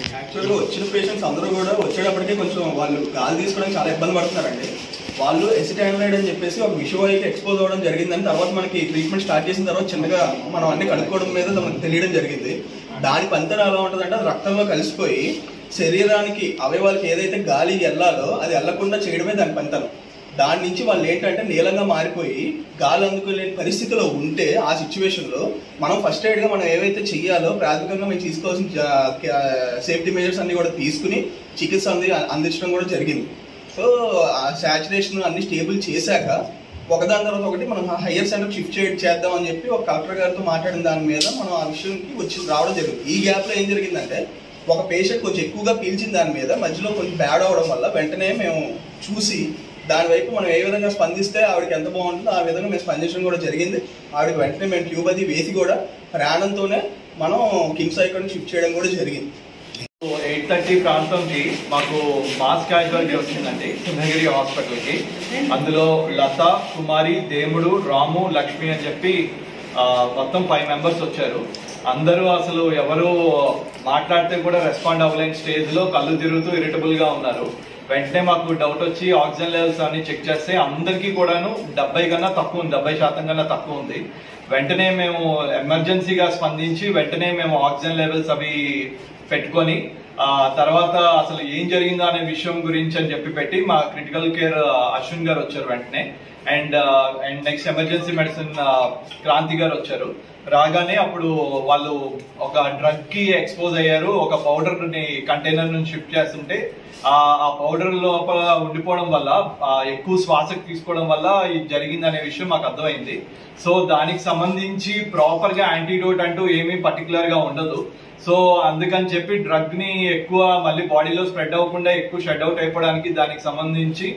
యాక్చువల్గా వచ్చిన పేషెంట్స్ అందరూ కూడా వచ్చేటప్పటికే కొంచెం వాళ్ళు గాలి తీసుకోవడానికి చాలా ఇబ్బంది పడుతున్నారండి. వాళ్ళు ఎసిటామినైడ్ అని చెప్పేసి ఒక విషవాయుకి ఎక్స్పోజ్ అవ్వడం జరిగిందని తర్వాత మనకి ట్రీట్మెంట్ స్టార్ట్ చేసిన తర్వాత చిన్నగా మనం అన్ని కనుక్కోవడం మీద మనకు తెలియడం జరిగింది. దాని పంతన ఎలా ఉంటుందంటే అది రక్తంలో కలిసిపోయి శరీరానికి అవయవాలకి ఏదైతే గాలి వెళ్ళాలో అది వెళ్లకుండా చేయడమే దాని పంతనం. దాని నుంచి వాళ్ళు ఏంటంటే నీలంగా మారిపోయి గాలి అందుకోలేని పరిస్థితిలో ఉంటే ఆ సిచ్యువేషన్లో మనం ఫస్ట్ ఎయిడ్గా మనం ఏవైతే చెయ్యాలో ప్రాథమికంగా మేము తీసుకోవాల్సిన సేఫ్టీ మెజర్స్ అన్ని కూడా తీసుకుని చికిత్స అందించడం కూడా జరిగింది. సో ఆ శాచురేషన్ అన్ని స్టేబుల్ చేశాక ఒకదాని తర్వాత ఒకటి మనం హయ్యర్ సెంటర్కి షిఫ్ట్ చేద్దాం అని చెప్పి ఒక కలెక్టర్ గారితో మాట్లాడిన దాని మీద మనం ఆ విషయంకి రావడం జరిగింది. ఈ గ్యాప్లో ఏం జరిగిందంటే ఒక పేషెంట్ కొంచెం ఎక్కువగా పీల్చిన దాని మీద మధ్యలో కొంచెం బ్యాడ్ అవడం వల్ల వెంటనే మేము చూసి దాని వైపు మనం ఏ విధంగా స్పందిస్తే ఆవిడకి ఎంత బాగుంటుందో ఆ విధంగా మేము స్పందించడం కూడా జరిగింది. ఆవిడకి వెంటనే మేము ట్యూబ్ అది వేసి కూడా ప్రాణంతోనే మనం కిమ్స్ ఐకాన్ షిఫ్ట్ చేయడం కూడా జరిగింది. 8:30 ప్రాంతంకి మాకు మాస్ క్యాజువాలిటీ వచ్చిందండి సింహగిరి హాస్పిటల్కి. అందులో లత, కుమారి, దేముడు, రాము, లక్ష్మి అని చెప్పి మొత్తం 5 మెంబర్స్ వచ్చారు. అందరూ అసలు ఎవరు మాట్లాడితే కూడా రెస్పాండ్ అవ్వలేని స్టేజ్లో కళ్ళు తిరుగుతూ ఇరిటబుల్గా ఉన్నారు. వెంటనే మాకు డౌట్ వచ్చి ఆక్సిజన్ లెవెల్స్ అన్ని చెక్ చేస్తే అందరికీ కూడాను 70 కన్నా తక్కువ ఉంది, 70% కన్నా తక్కువ ఉంది. వెంటనే మేము ఎమర్జెన్సీగా స్పందించి వెంటనే మేము ఆక్సిజన్ లెవెల్స్ అవి పెట్టుకొని తర్వాత అసలు ఏం జరిగిందో అనే విషయం గురించి అని చెప్పి పెట్టి మా క్రిటికల్ కేర్ అశ్విన్ గారు వచ్చారు వెంటనే. And next emergency medicine Kranthi గారు వచ్చారు. రాగానే అప్పుడు వాళ్ళు ఒక డ్రగ్ కి ఎక్స్పోజ్ అయ్యారు. ఒక పౌడర్ ని కంటైనర్ నుంచి షిఫ్ట్ చేస్తుంటే ఆ పౌడర్ లోపల ఉండిపోవడం వల్ల ఎక్కువ శ్వాసకు తీసుకోవడం వల్ల ఇది జరిగింది అనే విషయం మాకు అర్థమైంది. సో దానికి సంబంధించి ప్రాపర్ గా యాంటీడోట్ అంటూ ఏమీ పర్టికులర్ గా ఉండదు. సో అందుకని చెప్పి డ్రగ్ ని ఎక్కువ మళ్ళీ బాడీలో స్ప్రెడ్ అవ్వకుండా ఎక్కువ షట్ అవుట్ అయిపోవడానికి దానికి సంబంధించి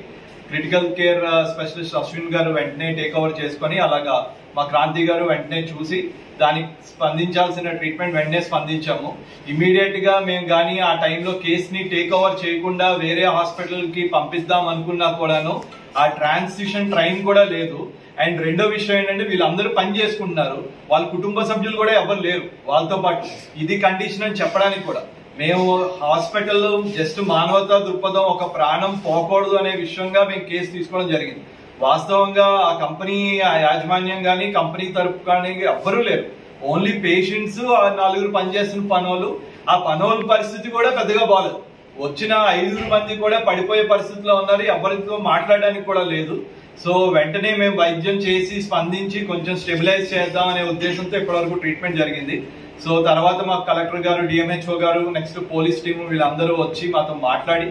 క్రిటికల్ కేర్ స్పెషలిస్ట్ అశ్విన్ గారు వెంటనే టేక్ ఓవర్ చేసుకొని అలాగా మా క్రాంతి గారు వెంటనే చూసి దానికి స్పందించాల్సిన ట్రీట్మెంట్ వెంటనే స్పందించాము. ఇమీడియట్ గా మేము కానీ ఆ టైంలో కేసుని టేక్ ఓవర్ చేయకుండా వేరే హాస్పిటల్ కి పంపిద్దాం అనుకున్నా కూడాను ఆ ట్రాన్సిషన్ ట్రైన్ కూడా లేదు. అండ్ రెండో విషయం ఏంటంటే వీళ్ళందరూ పని చేసుకుంటున్నారు, వాళ్ళ కుటుంబ సభ్యులు కూడా ఎవరు లేరు వాళ్ళతో పాటు. ఇది కండిషన్ అని చెప్పడానికి కూడా మేము హాస్పిటల్లో జస్ట్ మానవతా దృక్పథం, ఒక ప్రాణం పోకూడదు అనే విషయంగా మేము కేసు తీసుకోవడం జరిగింది. వాస్తవంగా ఆ కంపెనీ ఆ యాజమాన్యం కానీ కంపెనీ తరపు కానీ ఎవ్వరూ లేరు. ఓన్లీ పేషెంట్స్, ఆ 4 పనిచేస్తున్న పనోళ్ళు. ఆ పనోళ్ళ పరిస్థితి కూడా పెద్దగా బాగలేదు. వచ్చిన 5 మంది కూడా పడిపోయే పరిస్థితిలో ఉన్నారు, ఎవరితో మాట్లాడడానికి కూడా లేదు. సో వెంటనే మేము వైద్యం చేసి స్పందించి కొంచెం స్టెబిలైజ్ చేద్దాం అనే ఉద్దేశంతో ఇప్పటివరకు ట్రీట్మెంట్ జరిగింది. సో తర్వాత మాకు కలెక్టర్ గారు, డిఎంహెచ్ఓ గారు, నెక్స్ట్ పోలీస్ టీము వీళ్ళందరూ వచ్చి మాతో మాట్లాడి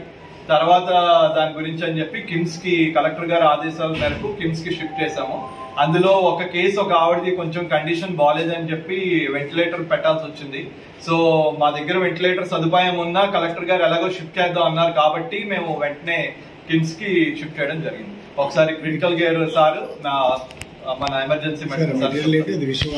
తర్వాత దాని గురించి అని చెప్పి కిమ్స్ కి కలెక్టర్ గారు ఆదేశాల మేరకు కిమ్స్ కి షిఫ్ట్ చేశాము. అందులో ఒక కేసు ఒక ఆవిడది కొంచెం కండిషన్ బాగాలేదని చెప్పి వెంటిలేటర్ పెట్టాల్సి వచ్చింది. సో మా దగ్గర వెంటిలేటర్ సదుపాయం ఉన్నా కలెక్టర్ గారు ఎలాగో షిఫ్ట్ చేద్దాం అన్నారు కాబట్టి మేము వెంటనే కిమ్స్ కి షిఫ్ట్ చేయడం జరిగింది. ఒకసారి క్రిటికల్ కేర్ సార్ మన ఎమర్జెన్సీ మెడిసిన్